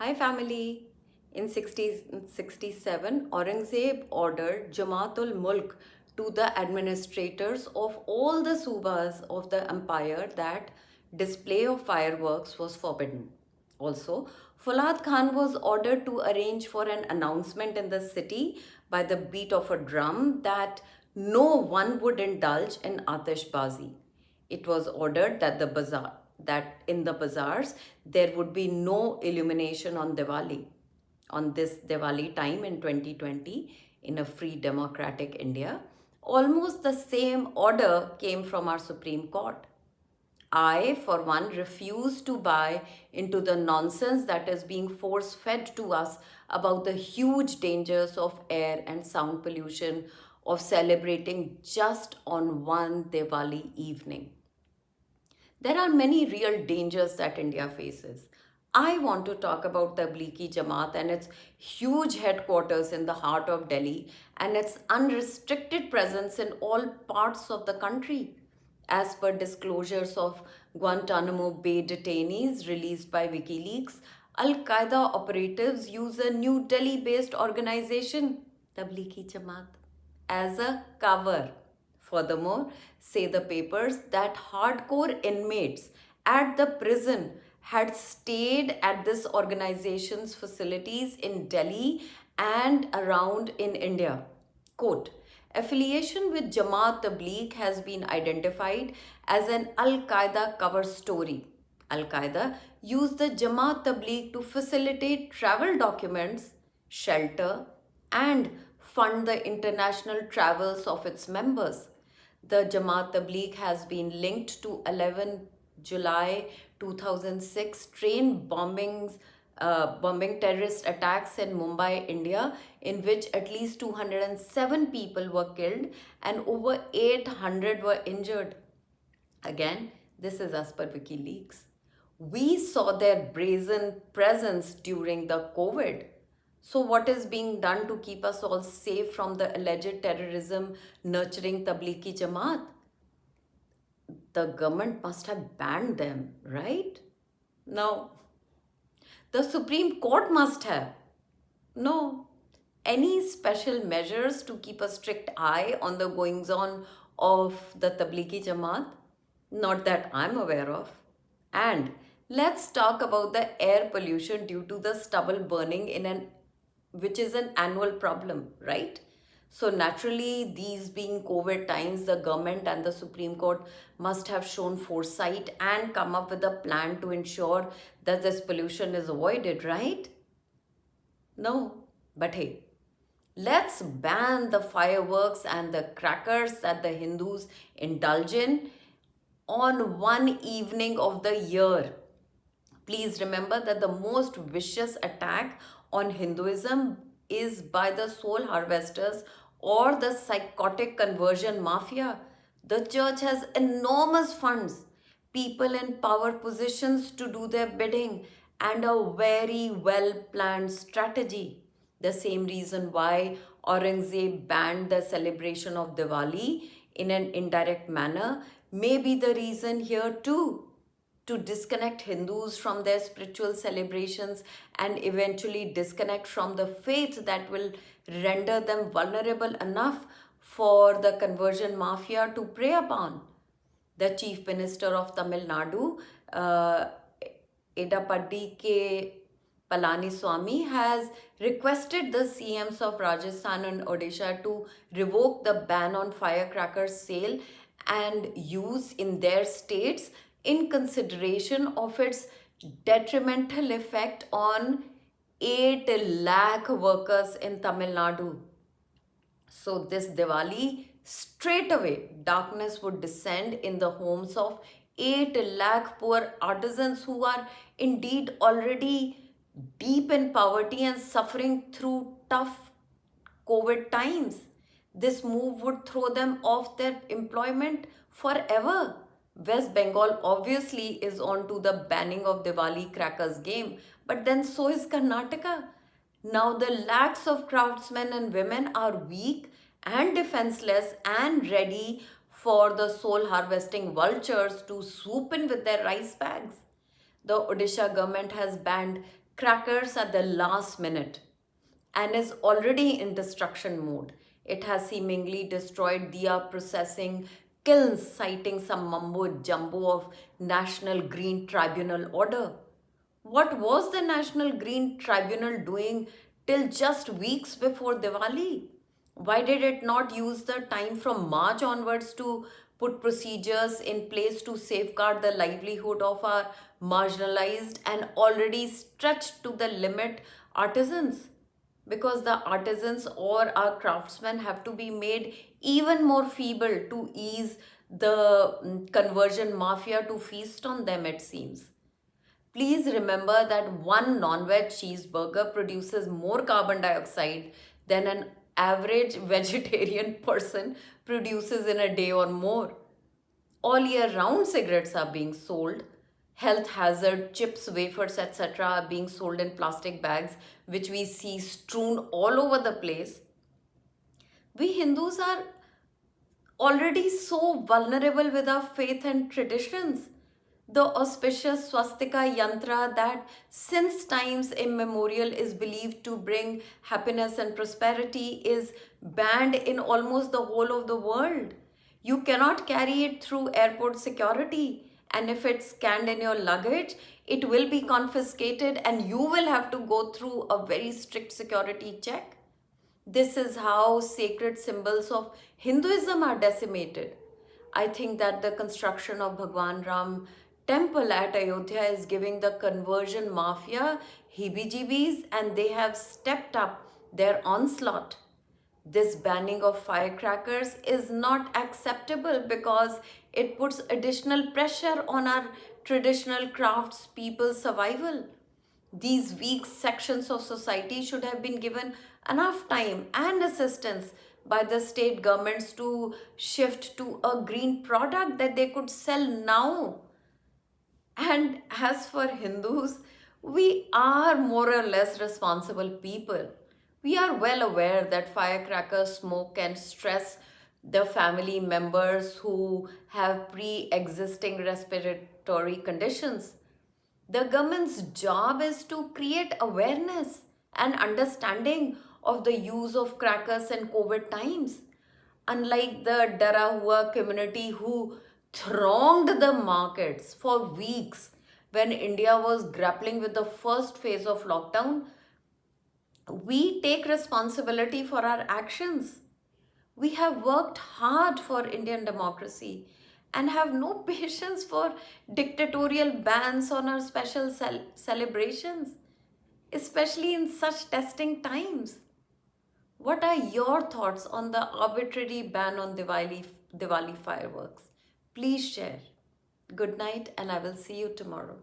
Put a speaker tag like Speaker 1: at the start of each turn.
Speaker 1: Hi family. In 1667, Aurangzeb ordered Jamaat-ul Mulk to the administrators of all the subas of the empire that display of fireworks was forbidden. Also, Fulad Khan was ordered to arrange for an announcement in the city by the beat of a drum that no one would indulge in atishbazi. It was ordered that in the bazaars there would be no illumination on Diwali, on this Diwali time in 2020 in a free democratic India. Almost the same order came from our Supreme Court. I, for one, refuse to buy into the nonsense that is being force fed to us about the huge dangers of air and sound pollution of celebrating just on one Diwali evening. There are many real dangers that India faces. I want to talk about the Tablighi Jamaat and its huge headquarters in the heart of Delhi and its unrestricted presence in all parts of the country. As per disclosures of Guantanamo Bay detainees released by WikiLeaks, Al Qaeda operatives use a New Delhi based organization, Tablighi Jamaat, as a cover. Furthermore, say the papers that hardcore inmates at the prison had stayed at this organization's facilities in Delhi and around in India. Quote, affiliation with Jamaat Tabligh has been identified as an Al Qaeda cover story. Al Qaeda used the Jamaat Tabligh to facilitate travel documents, shelter, and fund the international travels of its members. The Jamaat Tabligh has been linked to 11 July 2006 bombing terrorist attacks in Mumbai, India, in which at least 207 people were killed and over 800 were injured. Again, this is as per WikiLeaks. We saw their brazen presence during the COVID. So, what is being done to keep us all safe from the alleged terrorism nurturing Tablighi Jamaat? The government must have banned them, right? No. The Supreme Court must have. No. Any special measures to keep a strict eye on the goings on of the Tablighi Jamaat? Not that I'm aware of. And let's talk about the air pollution due to the stubble burning which is an annual problem, right? So naturally, these being COVID times, the government and the Supreme Court must have shown foresight and come up with a plan to ensure that this pollution is avoided, right? No. But hey, let's ban the fireworks and the crackers that the Hindus indulge in on one evening of the year. Please remember that the most vicious attack on Hinduism is by the soul harvesters or the psychotic conversion mafia. The church has enormous funds, people in power positions to do their bidding, and a very well planned strategy. The same reason why Aurangzeb banned the celebration of Diwali in an indirect manner may be the reason here too, to disconnect Hindus from their spiritual celebrations and eventually disconnect from the faith that will render them vulnerable enough for the conversion mafia to prey upon. The Chief Minister of Tamil Nadu, Edappadi K. Palaniswamy, has requested the CMs of Rajasthan and Odisha to revoke the ban on firecrackers sale and use in their states in consideration of its detrimental effect on 8 lakh workers in Tamil Nadu. So, this Diwali, straight away, darkness would descend in the homes of 8 lakh poor artisans who are indeed already deep in poverty and suffering through tough COVID times. This move would throw them off their employment forever. West Bengal obviously is on to the banning of Diwali crackers game, but then so is Karnataka. Now the lakhs of craftsmen and women are weak and defenseless and ready for the soul harvesting vultures to swoop in with their rice bags. The Odisha government has banned crackers at the last minute and is already in destruction mode. It has seemingly destroyed diya processing kilns, citing some mumbo jumbo of National Green Tribunal order. What was the National Green Tribunal doing till just weeks before Diwali? Why did it not use the time from March onwards to put procedures in place to safeguard the livelihood of our marginalized and already stretched to the limit artisans? Because the artisans or our craftsmen have to be made even more feeble to ease the conversion mafia to feast on them, it seems. Please remember that one non-veg cheeseburger produces more carbon dioxide than an average vegetarian person produces in a day or more. All year round cigarettes are being sold. Health hazard chips, wafers, etc. are being sold in plastic bags, which we see strewn all over the place. We Hindus are already so vulnerable with our faith and traditions. The auspicious swastika yantra that since times immemorial is believed to bring happiness and prosperity is banned in almost the whole of the world. You cannot carry it through airport security, and if it's scanned in your luggage, it will be confiscated and you will have to go through a very strict security check. This is how sacred symbols of Hinduism are decimated. I think that the construction of Bhagwan Ram temple at Ayodhya is giving the conversion mafia heebie-jeebies, and they have stepped up their onslaught. This banning of firecrackers is not acceptable because it puts additional pressure on our traditional crafts people's survival. These weak sections of society should have been given enough time and assistance by the state governments to shift to a green product that they could sell now. And as for Hindus, we are more or less responsible people. We are well aware that firecracker smoke can stress the family members who have pre existing respiratory conditions. The government's job is to create awareness and understanding of the use of crackers in COVID times. Unlike the Dara Hua community who thronged the markets for weeks when India was grappling with the first phase of lockdown, we take responsibility for our actions. We have worked hard for Indian democracy and have no patience for dictatorial bans on our special celebrations, especially in such testing times. What are your thoughts on the arbitrary ban on Diwali fireworks? Please share. Good night, and I will see you tomorrow.